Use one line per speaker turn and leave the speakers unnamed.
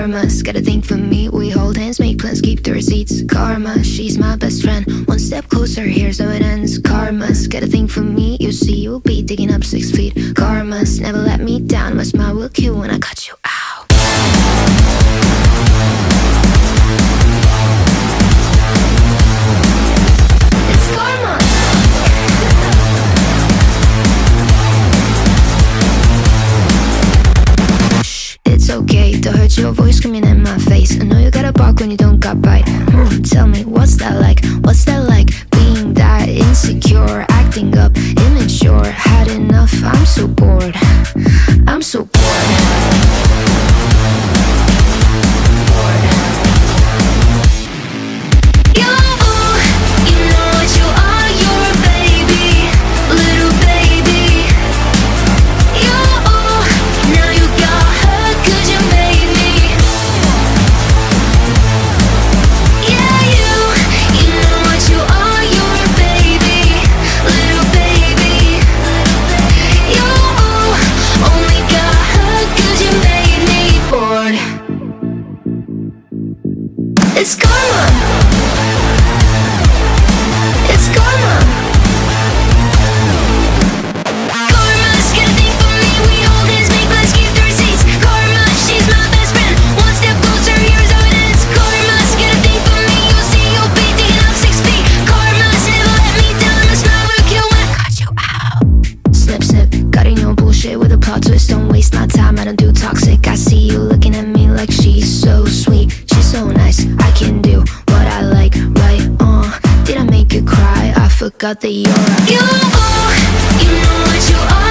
Karma's got a thing for me. We hold hands, make plans, keep the receipts. Karma, she's my best friend. One step closer, here's how it ends. Karma's got a thing for me. You see, you'll be digging up 6 feet. Karma's never let me down. My smile will kill when I cut you out. It's karma. It's okay to hurt your voice screaming in my face. I know you gotta bark when you don't got bite. Tell me, what's that like? What's that like? Being that insecure, acting up, immature. Had enough, I'm so bored. I'm so bored. You know what you are, you're a baby, little baby. Now you got hurt 'cause you made me. Yeah, you know what you are, you're a baby, little baby. You only got hurt 'cause you made me bored. It's karma. It's karma. Karma's got a thing for me. We hold hands, make plans, keep the receipts. Karma, she's my best friend. One step closer, here's how it ends. Karma's got a thing for me. You'll see, you'll be digging up 6 feet. Karma's never let me down. My smile will kill when I cut you out. Snip, snip, cutting your bullshit with a plot twist. Don't waste my time, I don't do toxic. I see you looking at me like she's so sweet. She's so nice, I can do what I like, right? Did I make you cry? I forgot that you're right. You know what you are.